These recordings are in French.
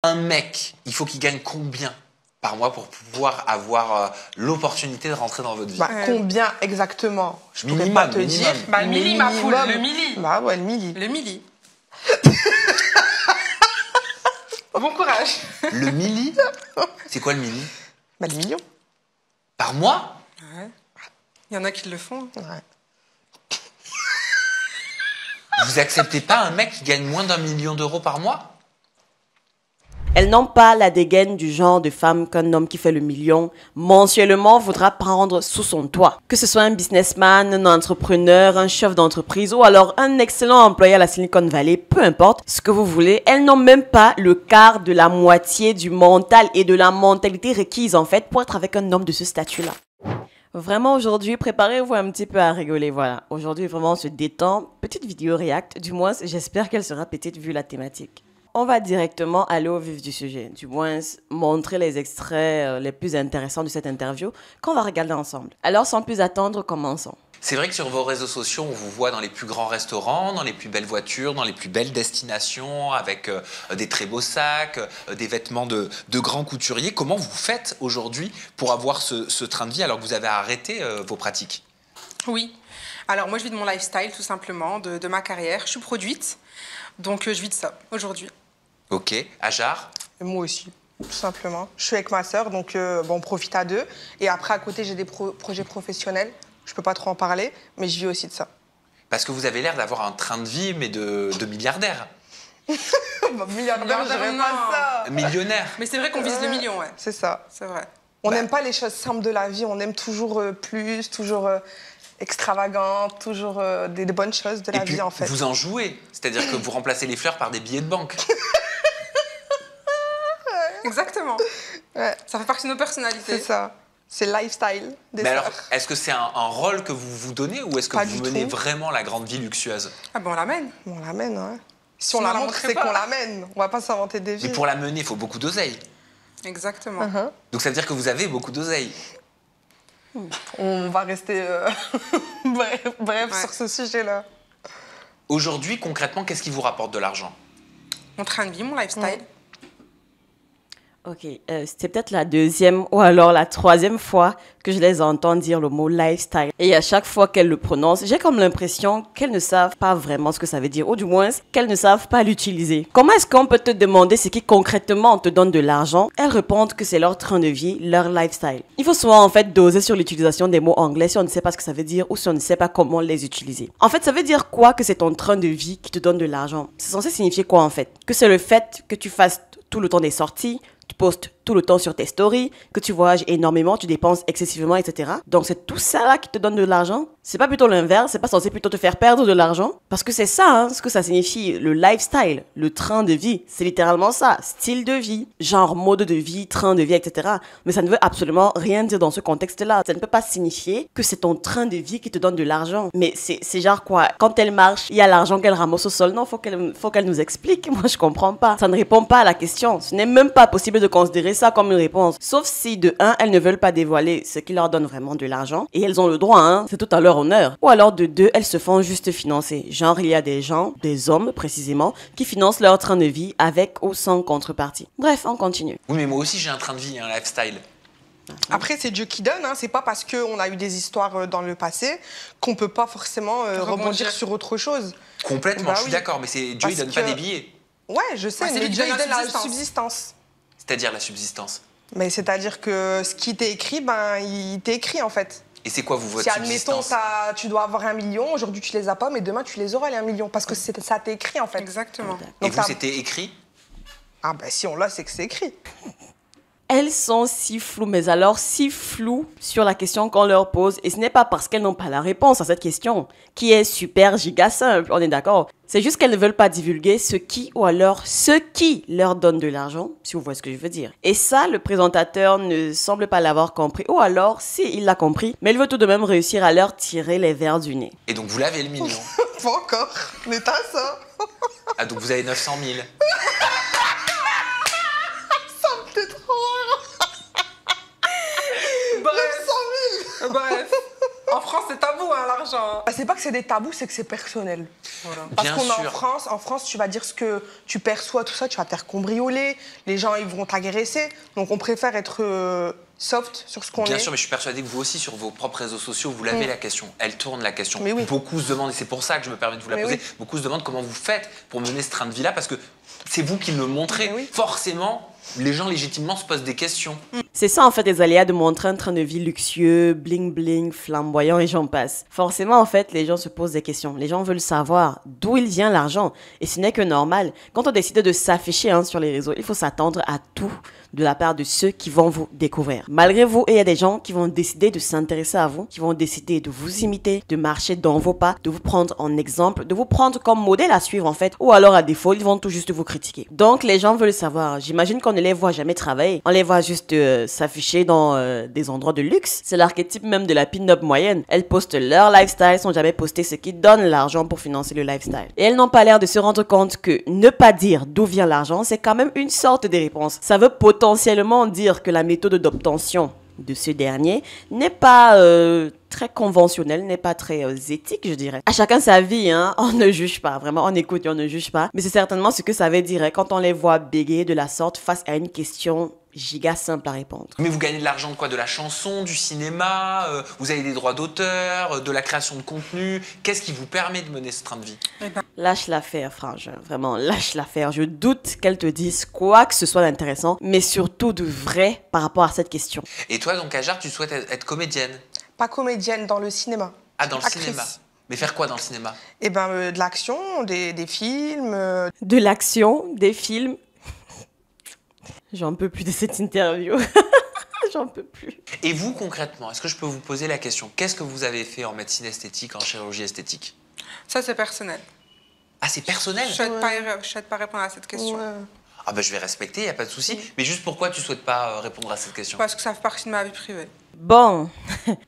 Un mec, il faut qu'il gagne combien par mois pour pouvoir avoir l'opportunité de rentrer dans votre vie? Combien exactement? Je pourrais minimum, pas te minimum. dire. Bah, le milli, ma poule, le milli. Bah ouais, le milli. Le milli. Bon courage. Le milli? C'est quoi le milli? Bah le million. Par mois? Ouais. Il y en a qui le font. Ouais. Vous acceptez pas un mec qui gagne moins d'1 million d'euros par mois? Elles n'ont pas la dégaine du genre de femme qu'un homme qui fait le million mensuellement voudra prendre sous son toit. Que ce soit un businessman, un entrepreneur, un chef d'entreprise ou alors un excellent employé à la Silicon Valley, peu importe ce que vous voulez, elles n'ont même pas le quart de la moitié du mental et de la mentalité requise en fait pour être avec un homme de ce statut-là. Vraiment aujourd'hui, préparez-vous un petit peu à rigoler, voilà. Aujourd'hui vraiment on se détend, petite vidéo react, du moins j'espère qu'elle sera petite vu la thématique. On va directement aller au vif du sujet, du moins montrer les extraits les plus intéressants de cette interview qu'on va regarder ensemble. Alors sans plus attendre, commençons. C'est vrai que sur vos réseaux sociaux, on vous voit dans les plus grands restaurants, dans les plus belles voitures, dans les plus belles destinations, avec des très beaux sacs, des vêtements de grands couturiers. Comment vous faites aujourd'hui pour avoir ce train de vie alors que vous avez arrêté vos pratiques? Oui. Alors moi je vis de mon lifestyle tout simplement, de ma carrière. Je suis produite, donc je vis de ça aujourd'hui. Ok. Ajar? Et moi aussi, tout simplement. Je suis avec ma sœur, donc bon, on profite à deux. Et après, à côté, j'ai des projets professionnels. Je peux pas trop en parler, mais je vis aussi de ça. Parce que vous avez l'air d'avoir un train de vie, mais de milliardaire. Bah, milliardaire, je dirais non. pas ça. Millionnaire. Mais c'est vrai qu'on vise le million, ouais. C'est ça. C'est vrai. On n'aime pas les choses simples de la vie. On aime toujours plus, toujours extravagante, toujours des bonnes choses de la Et puis, vie, en fait. vous en jouez. C'est-à-dire que vous remplacez les fleurs par des billets de banque. Exactement. Ouais, Ça fait partie de nos personnalités. c'est ça. C'est le lifestyle des Mais alors, sœurs. est-ce que c'est un rôle que vous vous donnez ou est-ce que Pas vous du menez tout. vraiment la grande vie luxueuse? Ah ben on l'amène. On l'amène, ouais. Si Sinon, on la on la montre, montrait c'est pas. qu'on l'amène. On va pas s'inventer des vies. Mais pour la mener, il faut beaucoup d'oseille. Exactement. Donc ça veut dire que vous avez beaucoup d'oseille. On va rester bref Ouais. sur ce sujet-là. Aujourd'hui, concrètement, qu'est-ce qui vous rapporte de l'argent? Mon train de vie, mon lifestyle. Ok, c'était peut-être la deuxième ou alors la troisième fois que je les entends dire le mot lifestyle. Et à chaque fois qu'elles le prononcent, j'ai comme l'impression qu'elles ne savent pas vraiment ce que ça veut dire, ou du moins qu'elles ne savent pas l'utiliser. Comment est-ce qu'on peut te demander ce qui concrètement te donne de l'argent? Elles répondent que c'est leur train de vie, leur lifestyle. Il faut souvent en fait doser sur l'utilisation des mots anglais si on ne sait pas ce que ça veut dire ou si on ne sait pas comment les utiliser. En fait, ça veut dire quoi que c'est ton train de vie qui te donne de l'argent? C'est censé signifier quoi en fait? Que c'est le fait que tu fasses tout le temps des sorties, tu postes tout le temps sur tes stories, que tu voyages énormément, tu dépenses excessivement, etc. Donc c'est tout ça là qui te donne de l'argent. C'est pas plutôt l'inverse, c'est pas censé plutôt te faire perdre de l'argent? Parce que c'est ça, hein, ce que ça signifie, le lifestyle, le train de vie. C'est littéralement ça, style de vie, genre mode de vie, train de vie, etc. Mais ça ne veut absolument rien dire dans ce contexte-là. Ça ne peut pas signifier que c'est ton train de vie qui te donne de l'argent. Mais c'est genre quoi? Quand elle marche, il y a l'argent qu'elle ramasse au sol. Non, faut qu'elle nous explique. Moi, je comprends pas. Ça ne répond pas à la question. Ce n'est même pas possible de considérer ça comme une réponse. Sauf si, de un, elles ne veulent pas dévoiler ce qui leur donne vraiment de l'argent. Et elles ont le droit, hein. C'est tout à leur honneur. Ou alors, de deux, elles se font juste financer. Genre, il y a des gens, des hommes précisément, qui financent leur train de vie avec ou sans contrepartie. Bref, on continue. Oui, mais moi aussi j'ai un train de vie, un lifestyle. Après, c'est Dieu qui donne. Hein. C'est pas parce qu'on a eu des histoires dans le passé qu'on peut pas forcément rebondir sur autre chose. Complètement, Bah je suis oui. d'accord, mais Dieu Parce il donne pas que- des billets. Ouais, je sais, Ouais, c'est mais lui qui Dieu, donne il la donne la subsistance. subsistance. C'est-à-dire la subsistance. Mais c'est-à-dire que ce qui t'est écrit, ben, il t'est écrit, en fait. Et c'est quoi vous, votre Si, admettons, subsistance? tu dois avoir 1 million, aujourd'hui, tu les as pas, mais demain, tu les auras, les 1 million. Parce que ça t'est écrit, en fait. Exactement. Et Donc, vous, c'était écrit? Ah, ben, si on l'a, c'est que c'est écrit. Elles sont si floues, mais alors si floues sur la question qu'on leur pose. Et ce n'est pas parce qu'elles n'ont pas la réponse à cette question, qui est super giga simple, on est d'accord. C'est juste qu'elles ne veulent pas divulguer ce qui ou alors ce qui leur donne de l'argent, si vous voyez ce que je veux dire. Et ça, le présentateur ne semble pas l'avoir compris. Ou alors, si il l'a compris, mais il veut tout de même réussir à leur tirer les vers du nez. Et donc vous l'avez le million. Pas encore. Mais t'as ça. Ah, donc vous avez 900 000. Ça me fait trop rire. Bref. 900 000. Bref. En France, c'est tabou, hein, l'argent. Bah, c'est pas que c'est des tabous, c'est que c'est personnel. Voilà. Parce Bien qu'on est sûr. en France, tu vas dire ce que tu perçois, tout ça, tu vas te faire cambrioler, les gens, ils vont t'agresser. Donc, on préfère être soft sur ce qu'on Bien est. sûr, mais je suis persuadé que vous aussi, sur vos propres réseaux sociaux, vous l'avez la question. Elle tourne la question. Mais oui. Beaucoup se demandent, et c'est pour ça que je me permets de vous la Mais poser, oui. beaucoup se demandent comment vous faites pour mener ce train de vie-là, parce que c'est vous qui le montrez. Mais oui. Forcément, les gens légitimement se posent des questions. C'est ça en fait les aléas de montrer un train de vie luxueux, bling bling, flamboyant et j'en passe. Forcément en fait les gens se posent des questions. Les gens veulent savoir d'où il vient l'argent. Et ce n'est que normal. Quand on décide de s'afficher sur les réseaux, il faut s'attendre à tout de la part de ceux qui vont vous découvrir. Malgré vous, il y a des gens qui vont décider de s'intéresser à vous, qui vont décider de vous imiter, de marcher dans vos pas, de vous prendre en exemple, de vous prendre comme modèle à suivre en fait, ou alors à défaut, ils vont tout juste vous critiquer. Donc les gens veulent savoir, j'imagine qu'on ne les voit jamais travailler, on les voit juste s'afficher dans des endroits de luxe. C'est l'archétype même de la pin-up moyenne. Elles postent leur lifestyle sans jamais poster ce qui donne l'argent pour financer le lifestyle. Et elles n'ont pas l'air de se rendre compte que ne pas dire d'où vient l'argent, c'est quand même une sorte de réponse. Ça veut potentiellement dire que la méthode d'obtention de ce dernier n'est pas très conventionnelle, n'est pas très éthique, je dirais. À chacun sa vie, on ne juge pas, vraiment, on écoute et on ne juge pas. Mais c'est certainement ce que ça veut dire quand on les voit bégayer de la sorte face à une question giga simple à répondre. Mais vous gagnez de l'argent de quoi? De la chanson, du cinéma, vous avez des droits d'auteur, de la création de contenu. Qu'est-ce qui vous permet de mener ce train de vie? Lâche l'affaire, frangin. Vraiment, lâche l'affaire. Je doute qu'elle te dise quoi que ce soit d'intéressant, mais surtout de vrai par rapport à cette question. Et toi, donc, Ajar, tu souhaites être comédienne? Pas comédienne, dans le cinéma. Ah, dans le Actrice. cinéma. Mais faire quoi dans le cinéma? Eh ben, de l'action, des films. De l'action, des films. J'en peux plus de cette interview. J'en peux plus. Et vous, concrètement, est-ce que je peux vous poser la question? Qu'est-ce que vous avez fait en médecine esthétique, en chirurgie esthétique? Ça, c'est personnel. Ah, c'est personnel? Je ne souhaite pas répondre à cette question. Ouais. Ah ben je vais respecter, il n'y a pas de souci. Mais juste pourquoi tu souhaites pas répondre à cette question? Parce que ça fait partie de ma vie privée. Bon,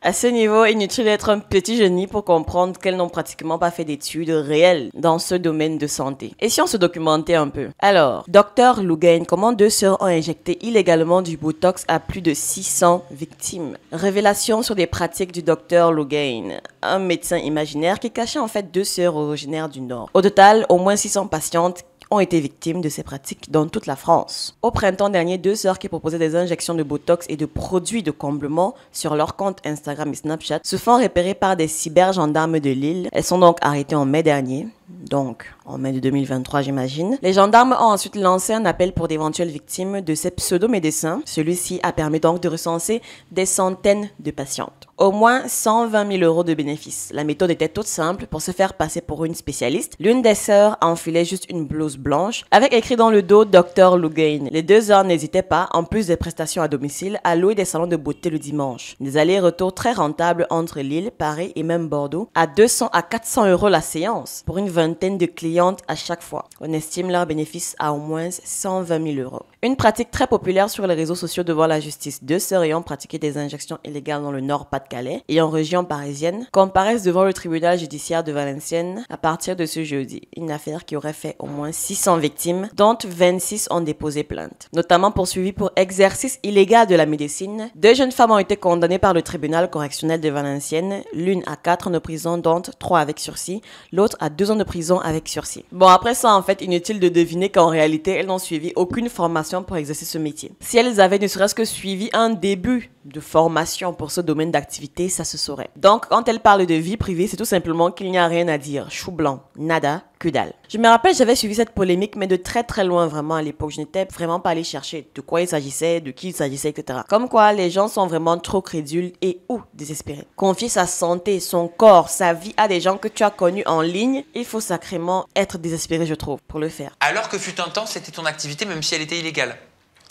à ce niveau, inutile d'être un petit génie pour comprendre qu'elles n'ont pratiquement pas fait d'études réelles dans ce domaine de santé. Et si on se documentait un peu? Alors, Dr Lougain, comment 2 sœurs ont injecté illégalement du Botox à plus de 600 victimes? Révélation sur des pratiques du Dr Lougain, un médecin imaginaire qui cachait en fait 2 sœurs originaires du Nord. Au total, au moins 600 patientes ont été victimes de ces pratiques dans toute la France. Au printemps dernier, 2 sœurs qui proposaient des injections de Botox et de produits de comblement sur leur compte Instagram et Snapchat se font repérer par des cybergendarmes de Lille. Elles sont donc arrêtées en mai dernier. Donc, en mai de 2023, j'imagine. Les gendarmes ont ensuite lancé un appel pour d'éventuelles victimes de ces pseudo-médecins. Celui-ci a permis donc de recenser des centaines de patientes. Au moins 120 000 euros de bénéfices. La méthode était toute simple. Pour se faire passer pour une spécialiste, l'une des sœurs enfilait juste une blouse blanche avec écrit dans le dos Dr Lougain. Les 2 sœurs n'hésitaient pas, en plus des prestations à domicile, à louer des salons de beauté le dimanche. Des allers-retours très rentables entre Lille, Paris et même Bordeaux, à 200 à 400 euros la séance, pour une vingtaine de clientes à chaque fois. On estime leur bénéfice à au moins 120 000 euros. Une pratique très populaire sur les réseaux sociaux devant la justice. 2 sœurs ayant pratiqué des injections illégales dans le Nord-Pas-de-Calais et en région parisienne comparaissent devant le tribunal judiciaire de Valenciennes à partir de ce jeudi. Une affaire qui aurait fait au moins 600 victimes, dont 26 ont déposé plainte. Notamment poursuivies pour exercice illégal de la médecine, 2 jeunes femmes ont été condamnées par le tribunal correctionnel de Valenciennes, l'une à 4 ans de prison, dont 3 avec sursis, l'autre à 2 ans de prison avec sursis. Bon, après ça, en fait, inutile de deviner qu'en réalité, elles n'ont suivi aucune formation pour exercer ce métier. Si elles avaient ne serait-ce que suivi un début de formation pour ce domaine d'activité, ça se saurait. Donc, quand elles parlent de vie privée, c'est tout simplement qu'il n'y a rien à dire. Chou blanc, nada, que dalle. Je me rappelle, j'avais suivi cette polémique, mais de très très loin vraiment à l'époque. Je n'étais vraiment pas allée chercher de quoi il s'agissait, de qui il s'agissait, etc. Comme quoi, les gens sont vraiment trop crédules et ou désespérés. Confier sa santé, son corps, sa vie à des gens que tu as connus en ligne, il faut sacrément être désespéré, je trouve, pour le faire. Alors que fut un temps, c'était ton activité, même si elle était illégale.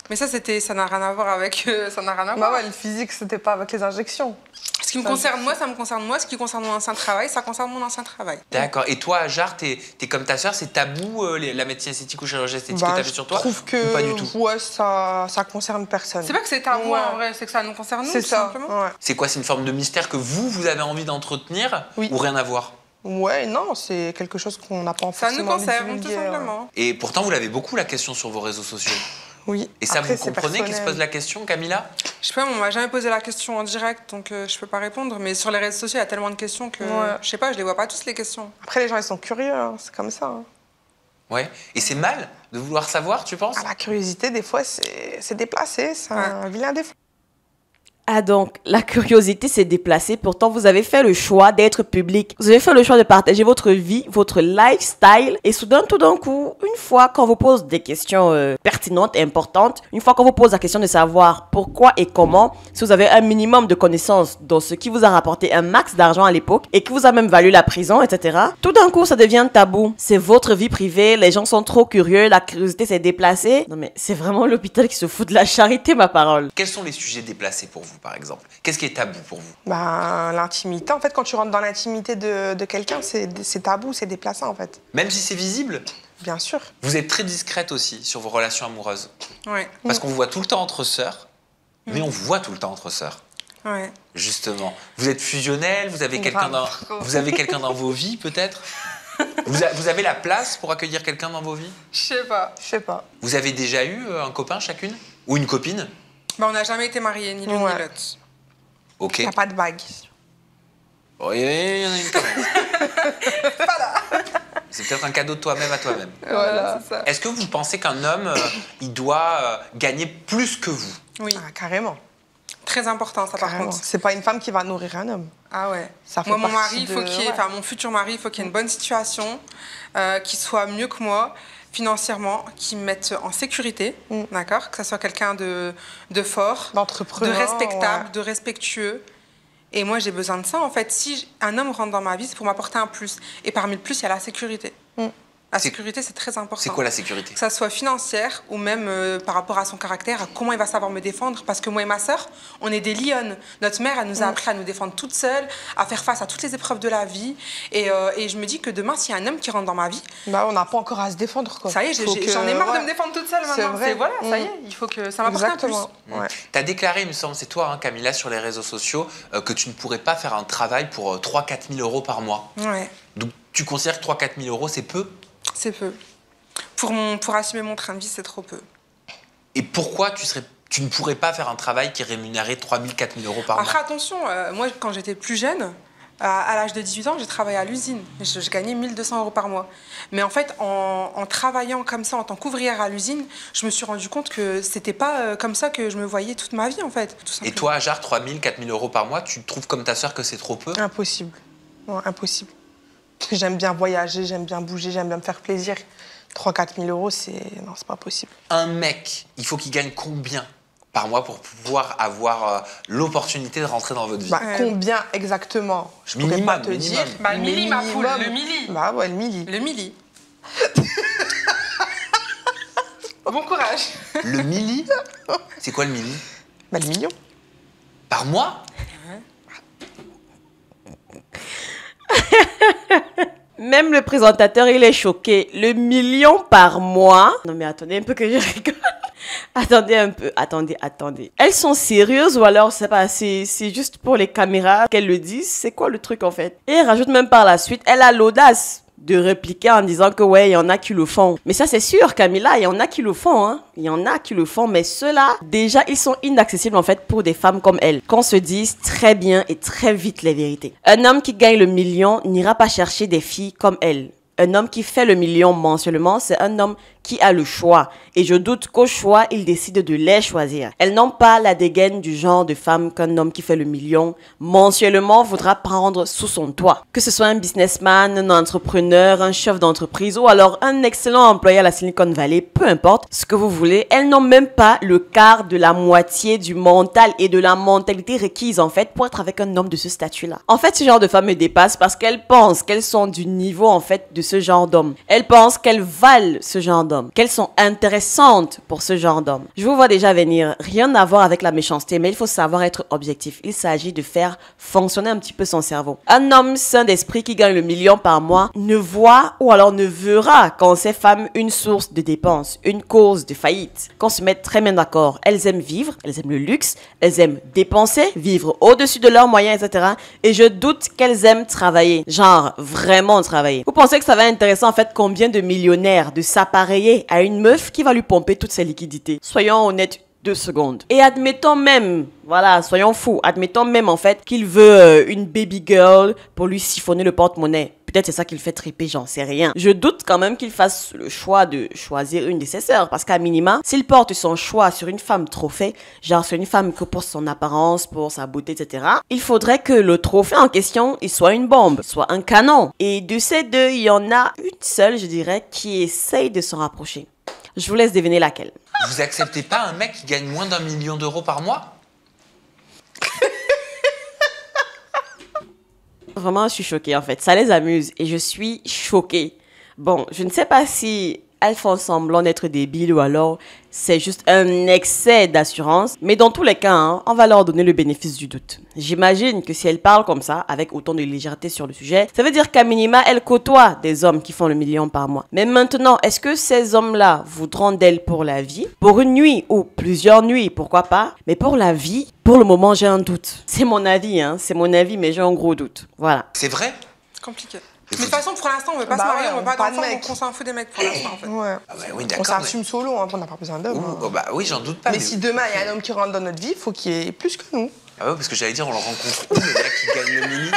Mais ça n'a rien à voir avec... ça n'a rien à Bah voir. ouais, le physique, c'était pas avec les injections. Ce qui me concerne moi, ça me concerne moi. Ce qui concerne mon ancien travail, ça concerne mon ancien travail. D'accord. Et toi, Ajar, t'es comme ta sœur, c'est tabou la médecine esthétique ou chirurgie esthétique que Bah, t'as fait sur toi? je trouve que Ou pas du tout? ouais, ça concerne personne. C'est pas que c'est à moi Ouais. en vrai, c'est que ça nous concerne nous, C'est tout ça. simplement. Ouais. C'est quoi? C'est une forme de mystère que vous avez envie d'entretenir? Oui. Ou rien à voir? Ouais, non, c'est quelque chose qu'on n'a pas Ça nous forcément envie de concerne, tout divulguer, simplement. Et pourtant, vous l'avez beaucoup, la question sur vos réseaux sociaux. Oui. Et ça, Après, vous c'est comprenez qu'il se personnel. pose la question, Camilla? Je sais pas, on m'a jamais posé la question en direct, donc je peux pas répondre. Mais sur les réseaux sociaux, il y a tellement de questions que Ouais. je sais pas, je les vois pas tous les questions. Après, les gens, ils sont curieux, hein, c'est comme ça. Hein. Ouais. Et c'est mal de vouloir savoir, tu penses? Ah, la curiosité, des fois, c'est déplacé, c'est un vilain défaut. Ah donc, la curiosité s'est déplacée, pourtant vous avez fait le choix d'être public. Vous avez fait le choix de partager votre vie, votre lifestyle, et soudain, tout d'un coup, une fois qu'on vous pose des questions pertinentes, importantes, une fois qu'on vous pose la question de savoir pourquoi et comment, si vous avez un minimum de connaissances dans ce qui vous a rapporté un max d'argent à l'époque, et qui vous a même valu la prison, etc., tout d'un coup, ça devient tabou. C'est votre vie privée, les gens sont trop curieux, la curiosité s'est déplacée. Non mais, c'est vraiment l'hôpital qui se fout de la charité, ma parole. Quels sont les sujets déplacés pour vous, par exemple? Qu'est-ce qui est tabou pour vous? Ben, l'intimité, en fait, quand tu rentres dans l'intimité de quelqu'un, c'est tabou, c'est déplaçant, en fait. Même si c'est visible? Bien sûr. Vous êtes très discrète aussi sur vos relations amoureuses. Ouais, Parce qu'on vous voit tout le temps entre sœurs, mais on vous voit tout le temps entre sœurs. ouais. Justement. Vous êtes fusionnel, vous avez Grave. quelqu'un dans vos vies, peut-être? Vous avez la place pour accueillir quelqu'un dans vos vies? Je sais pas. Je sais pas. Vous avez déjà eu un copain chacune? Ou une copine? Bah, on n'a jamais été mariés, ni l'une Ouais. ni l'autre. Ok. Il n'y a pas de bague. Oui, il y en a une quand même. C'est peut-être un cadeau de toi-même à toi-même. Voilà, c'est ça. Est-ce que vous pensez qu'un homme, il doit gagner plus que vous? Oui, Ah, carrément. très important ça par Carrément. contre. C'est pas une femme qui va nourrir un homme. Ah ouais. Ça fait Moi, mon partie mari, il faut de- qu'il ait, ouais. enfin mon futur mari, il faut qu'il ait une bonne situation, qu'il soit mieux que moi financièrement, qu'il me mette en sécurité, d'accord, que ça soit quelqu'un de fort, de D'entrepreneur. respectable, ouais. de respectueux. Et moi, j'ai besoin de ça en fait. Si un homme rentre dans ma vie, c'est pour m'apporter un plus. Et parmi le plus, il y a la sécurité. La C'est- sécurité, c'est très important. C'est quoi la sécurité? Que ça soit financière ou même par rapport à son caractère, à comment il va savoir me défendre. Parce que moi et ma sœur, on est des lionnes. Notre mère, elle nous a appris à nous défendre toute seule, à faire face à toutes les épreuves de la vie. Et je me dis que demain, s'il y a un homme qui rentre dans ma vie, Bah, on n'a pas encore à se défendre, quoi. ça y est, Faut que- j'en ai marre de ouais. me défendre toute seule C'est maintenant. vrai. Voilà, ça y est, il faut que ça m'apporte un plus. Exactement. Ouais. Tu as déclaré, il me semble, c'est toi, hein, Camilla, sur les réseaux sociaux, que tu ne pourrais pas faire un travail pour 3-4 000 euros par mois. Ouais, Donc tu considères que 3-4 000 euros, c'est peu? c'est peu. Pour assumer mon train de vie, c'est trop peu. Et pourquoi tu ne pourrais pas faire un travail qui rémunérait 3 000, 4 000 euros par Après, mois? attention, moi, quand j'étais plus jeune, à l'âge de 18 ans, j'ai travaillé à l'usine. Je gagnais 1 200 euros par mois. Mais en fait, en travaillant comme ça, en tant qu'ouvrière à l'usine, je me suis rendu compte que c'était pas comme ça que je me voyais toute ma vie, en fait. Tout Et simplement. toi, Ajar, 3 000, 4 000 euros par mois, tu trouves comme ta sœur que c'est trop peu? Impossible. Ouais, impossible. Parce que j'aime bien voyager, j'aime bien bouger, j'aime bien me faire plaisir. 3-4 000 euros, non, c'est pas possible. Un mec, il faut qu'il gagne combien par mois pour pouvoir avoir l'opportunité de rentrer dans votre vie? Bah, combien exactement? Je pourrais Minimum, pas te minimum. dire. Bah, le mais milli, ma poule, minimum. le milli. Bah ouais, le milli. Le milli. Bon courage. Le milli? C'est quoi le milli? Bah, le million. Par mois? Même le présentateur, il est choqué. Le million par mois. Non mais attendez un peu que je rigole. Attendez un peu, attendez. Elles sont sérieuses ou alors, c'est pas, c'est juste pour les caméras qu'elles le disent? C'est quoi le truc en fait? Et elle rajoute même par la suite, elle a l'audace de répliquer en disant que ouais, il y en a qui le font. Mais ça c'est sûr, Camilla, il y en a qui le font, hein. Il y en a qui le font, mais ceux-là, déjà, ils sont inaccessibles en fait pour des femmes comme elle. Qu'on se dise très bien et très vite les vérités. Un homme qui gagne le million n'ira pas chercher des filles comme elle. Un homme qui fait le million mensuellement, c'est un homme qui a le choix. Et je doute qu'au choix, il décide de les choisir. Elles n'ont pas la dégaine du genre de femme qu'un homme qui fait le million mensuellement voudra prendre sous son toit. Que ce soit un businessman, un entrepreneur, un chef d'entreprise ou alors un excellent employé à la Silicon Valley, peu importe ce que vous voulez, elles n'ont même pas le quart de la moitié du mental et de la mentalité requise en fait pour être avec un homme de ce statut-là. En fait, ce genre de femme me dépasse parce qu'elles pensent qu'elles sont du niveau en fait de ce genre d'homme. Elles pensent qu'elles valent ce genre d'homme, qu'elles sont intéressantes pour ce genre d'homme. Je vous vois déjà venir, rien à voir avec la méchanceté, mais il faut savoir être objectif. Il s'agit de faire fonctionner un petit peu son cerveau. Un homme sain d'esprit qui gagne le million par mois ne voit ou alors ne verra qu'en ces femmes une source de dépenses, une cause de faillite. Qu'on se mette très bien d'accord. Elles aiment vivre, elles aiment le luxe, elles aiment dépenser, vivre au-dessus de leurs moyens, etc. Et je doute qu'elles aiment travailler. Genre, vraiment travailler. Vous pensez que ça va intéresser en fait combien de millionnaires, de s'appareiller pareiller à une meuf qui va lui pomper toutes ses liquidités. Soyons honnêtes 2 secondes. Et admettons même, voilà, soyons fous, admettons même en fait qu'il veut une baby girl pour lui siphonner le porte-monnaie. Peut-être c'est ça qui le fait triper, j'en sais rien. Je doute quand même qu'il fasse le choix de choisir une de ses sœurs. Parce qu'à minima, s'il porte son choix sur une femme trophée, genre sur une femme que pour son apparence, pour sa beauté, etc., il faudrait que le trophée en question, il soit une bombe, soit un canon. Et de ces deux, il y en a une seule, je dirais, qui essaye de s'en rapprocher. Je vous laisse deviner laquelle. Vous acceptez pas un mec qui gagne moins d'1 million d'euros par mois? Vraiment, je suis choquée en fait. Ça les amuse et je suis choquée. Bon, je ne sais pas si elles font semblant d'être débiles ou alors c'est juste un excès d'assurance. Mais dans tous les cas, hein, on va leur donner le bénéfice du doute. J'imagine que si elles parlent comme ça, avec autant de légèreté sur le sujet, ça veut dire qu'à minima, elles côtoient des hommes qui font le million par mois. Mais maintenant, est-ce que ces hommes-là voudront d'elles pour la vie? Pour une nuit ou plusieurs nuits, pourquoi pas? Mais pour la vie, pour le moment, j'ai un doute. C'est mon avis, hein, c'est mon avis, mais j'ai un gros doute. Voilà. C'est vrai? C'est compliqué. Mais de toute façon, pour l'instant, on veut pas se marier, on veut pas d'enfants, donc on s'en fout des mecs pour l'instant, en fait. Ouais. Ah bah oui, On d'accord. s'assume solo, hein, on n'a pas besoin d'hommes. mais... hein. Oh, bah oui, j'en doute pas. Mais si demain il y a un homme qui rentre dans notre vie, il faut qu'il y ait plus que nous. Ah ouais, parce que j'allais dire, on le rencontre où, le mec qui gagne le mini?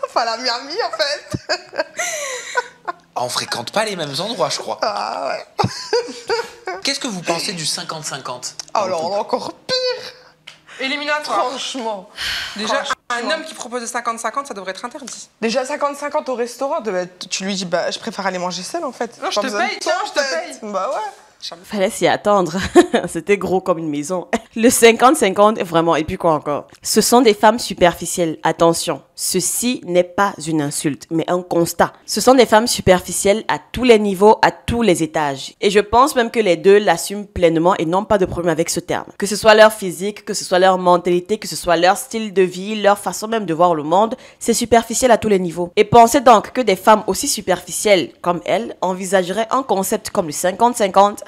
Enfin, la Miami en fait. Ah, on fréquente pas les mêmes endroits, je crois. Ah ouais. Qu'est-ce que vous pensez du 50-50? Alors, on est encore pire, Éliminatoire. franchement. Déjà, un homme qui propose de 50-50, ça devrait être interdit. Déjà 50-50 au restaurant, tu lui dis bah je préfère aller manger seul en fait. Non, je Pas te besoin de paye, toi, tiens, je te en fait. paye. Bah ouais. Fallait s'y attendre. C'était gros comme une maison. Le 50-50, vraiment. Et puis quoi encore? Ce sont des femmes superficielles. Attention, ceci n'est pas une insulte, mais un constat. Ce sont des femmes superficielles à tous les niveaux, à tous les étages. Et je pense même que les deux l'assument pleinement et n'ont pas de problème avec ce terme. Que ce soit leur physique, que ce soit leur mentalité, que ce soit leur style de vie, leur façon même de voir le monde, c'est superficiel à tous les niveaux. Et pensez donc que des femmes aussi superficielles comme elles envisageraient un concept comme le 50-50.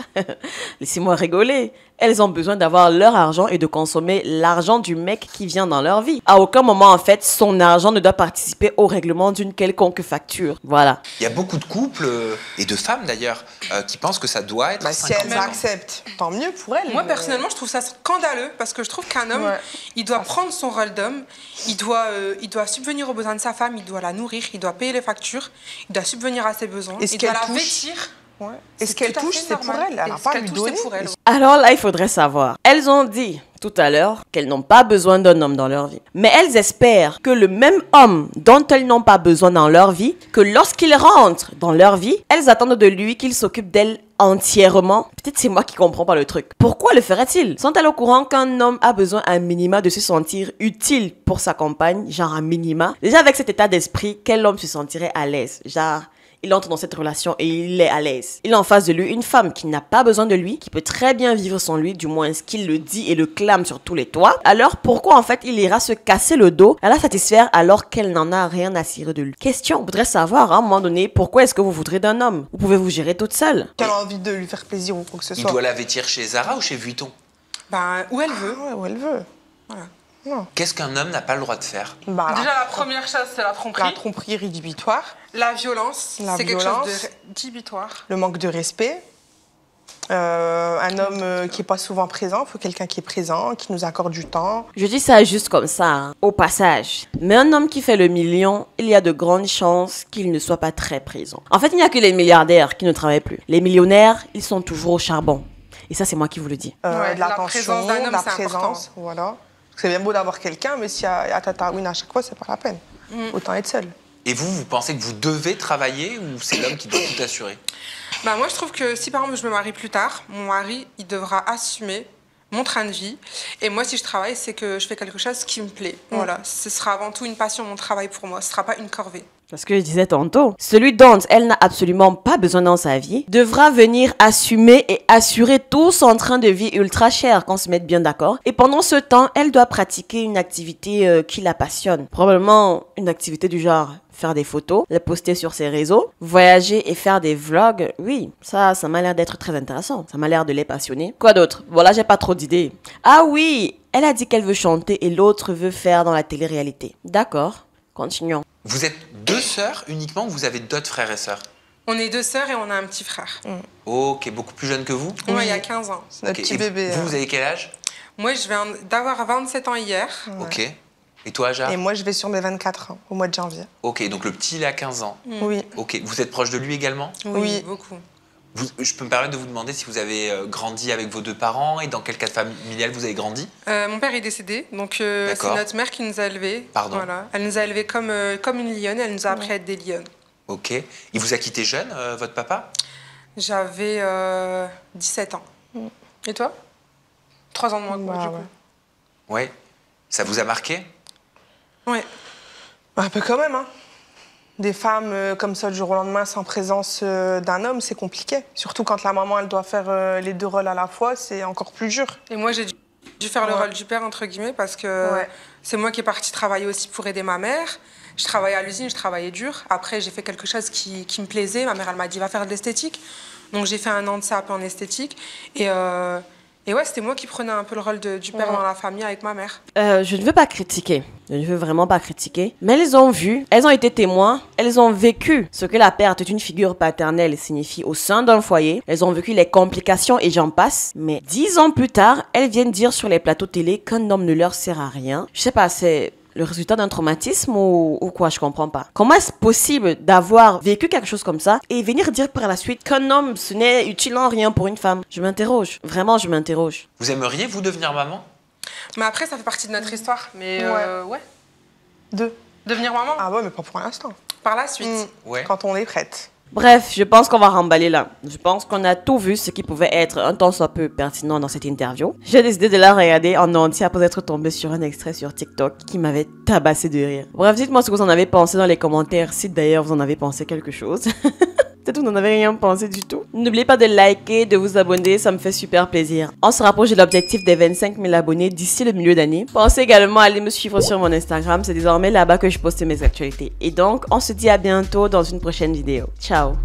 Laissez-moi rigoler. Elles ont besoin d'avoir leur argent et de consommer l'argent du mec qui vient dans leur vie. À aucun moment, en fait, son argent ne doit participer au règlement d'une quelconque facture. Voilà. Il y a beaucoup de couples, et de femmes d'ailleurs, qui pensent que ça doit être Bah, si elles 50-50. acceptent, tant mieux pour elles. Moi, mais- personnellement, je trouve ça scandaleux parce que je trouve qu'un homme, Ouais. il doit prendre son rôle d'homme, il doit subvenir aux besoins de sa femme, il doit la nourrir, il doit payer les factures, il doit subvenir à ses besoins, Et ce il doit qu'elle la touche, vêtir. Ouais. Et ce C'est qu'elle tout à touche, fait c'est pour normal. elle. Elle Et n'a ce pas à qu'elle lui touche, c'est donner. pour elle. Alors là, il faudrait savoir. Elles ont dit tout à l'heure qu'elles n'ont pas besoin d'un homme dans leur vie. Mais elles espèrent que le même homme dont elles n'ont pas besoin dans leur vie, que lorsqu'il rentre dans leur vie, elles attendent de lui qu'il s'occupe d'elles entièrement. Peut-être c'est moi qui comprends pas le truc. Pourquoi le ferait-il? Sont-elles au courant qu'un homme a besoin un minima de se sentir utile pour sa compagne, genre un minima? Déjà avec cet état d'esprit, quel homme se sentirait à l'aise? Genre... il entre dans cette relation et il est à l'aise. Il a en face de lui une femme qui n'a pas besoin de lui, qui peut très bien vivre sans lui, du moins ce qu'il le dit et le clame sur tous les toits. Alors pourquoi en fait il ira se casser le dos à la satisfaire alors qu'elle n'en a rien à cirer de lui? Question, je voudrais savoir à un moment donné, pourquoi est-ce que vous voudrez d'un homme? Vous pouvez vous gérer toute seule. Qu'elle a envie de lui faire plaisir ou quoi que ce Il soit. doit la vêtir chez Zara ou chez Vuitton? Ben, où elle veut. Ah ouais, où elle veut. Voilà. Non. Qu'est-ce qu'un homme n'a pas le droit de faire? Bah, Déjà, la première chose, c'est la tromperie. la tromperie rédhibitoire, La violence, La c'est quelque violence. chose de rédhibitoire. le manque de respect. Un homme qui n'est pas souvent présent, il faut quelqu'un qui est présent, qui nous accorde du temps. Je dis ça juste comme ça, hein, au passage. Mais un homme qui fait le million, il y a de grandes chances qu'il ne soit pas très présent. En fait, il n'y a que les milliardaires qui ne travaillent plus. Les millionnaires, ils sont toujours au charbon. Et ça, c'est moi qui vous le dis. Ouais, De la l'attention, présence d'un homme, de la c'est important. présence. Voilà. C'est bien beau d'avoir quelqu'un, mais s'il y a Tataouine à chaque fois, c'est pas la peine. Autant être seul. Et vous pensez que vous devez travailler ou c'est l'homme qui doit tout assurer? Bah, moi, je trouve que si par exemple je me marie plus tard, mon mari, il devra assumer mon train de vie. Et moi, si je travaille, c'est que je fais quelque chose qui me plaît. Voilà, ce sera avant tout une passion, mon travail pour moi. Ce sera pas une corvée. Parce que je disais tantôt, celui dont elle n'a absolument pas besoin dans sa vie devra venir assumer et assurer tout son train de vie ultra cher, qu'on se mette bien d'accord. Et pendant ce temps, elle doit pratiquer une activité qui la passionne. Probablement une activité du genre faire des photos, les poster sur ses réseaux, voyager et faire des vlogs. Oui, ça m'a l'air d'être très intéressant. Ça m'a l'air de les passionner. Quoi d'autre? Voilà, j'ai pas trop d'idées. Ah oui, elle a dit qu'elle veut chanter et l'autre veut faire dans la télé-réalité. D'accord, continuons. Vous êtes deux sœurs uniquement ou vous avez d'autres frères et sœurs? On est 2 sœurs et on a un petit frère. Ok, beaucoup plus jeune que vous? Ouais, il y a 15 ans. C'est notre Ok. petit Et bébé. vous avez quel âge? Moi, je viens d'avoir 27 ans hier. Ok. Et toi, Aja? Et moi, je vais sur mes 24 ans, au mois de janvier. Ok, donc le petit, il a 15 ans. Oui. Ok, vous êtes proche de lui également? Oui. Beaucoup. Je peux me permettre de vous demander si vous avez grandi avec vos 2 parents et dans quel cadre familial vous avez grandi? Mon père est décédé, donc c'est D'accord. notre mère qui nous a élevés. Pardon. Voilà. Elle nous a élevés comme une lionne, elle nous a appris à être des lionnes. Ok. Il vous a quitté jeune, votre papa? J'avais 17 ans. Et toi? 3 ans de moins que moi, Bah, du ouais. coup. Ouais. Ça vous a marqué? Ouais. Un peu quand même, hein. Des femmes comme ça, du jour au lendemain, sans présence d'un homme, c'est compliqué. Surtout quand la maman, elle doit faire les 2 rôles à la fois, c'est encore plus dur. Et moi, j'ai dû faire le rôle du père, entre guillemets, parce que Ouais. c'est moi qui est partie travailler aussi pour aider ma mère. Je travaillais à l'usine, je travaillais dur. Après, j'ai fait quelque chose qui me plaisait. Ma mère, elle m'a dit, va faire de l'esthétique. Donc, j'ai fait 1 an de CAP en esthétique. Et ouais, c'était moi qui prenais un peu le rôle du père dans la famille avec ma mère. Je ne veux pas critiquer. Je ne veux vraiment pas critiquer. Mais elles ont vu, elles ont été témoins, elles ont vécu ce que la perte d'une figure paternelle signifie au sein d'un foyer. Elles ont vécu les complications et j'en passe. Mais 10 ans plus tard, elles viennent dire sur les plateaux télé qu'un homme ne leur sert à rien. Je sais pas, c'est le résultat d'un traumatisme ou quoi, je comprends pas. Comment est-ce possible d'avoir vécu quelque chose comme ça et venir dire par la suite qu'un homme, ce n'est utile en rien pour une femme? Je m'interroge. Vraiment, je m'interroge. Vous aimeriez, vous, devenir maman? Mais après, ça fait partie de notre histoire. Mais ouais. 2. Devenir maman, Ah ouais, mais pas pour l'instant. par la suite. Ouais. Quand on est prête. Bref, je pense qu'on va remballer là. Je pense qu'on a tout vu ce qui pouvait être un tant soit peu pertinent dans cette interview. J'ai décidé de la regarder en entier après être tombée sur un extrait sur TikTok qui m'avait tabassé de rire. Bref, dites-moi ce que vous en avez pensé dans les commentaires, si d'ailleurs vous en avez pensé quelque chose. Peut-être que vous n'en avez rien pensé du tout. N'oubliez pas de liker, de vous abonner, ça me fait super plaisir. On se rapproche de l'objectif des 25 000 abonnés d'ici le milieu d'année. Pensez également à aller me suivre sur mon Instagram, c'est désormais là-bas que je poste mes actualités. Et donc, on se dit à bientôt dans une prochaine vidéo. Ciao!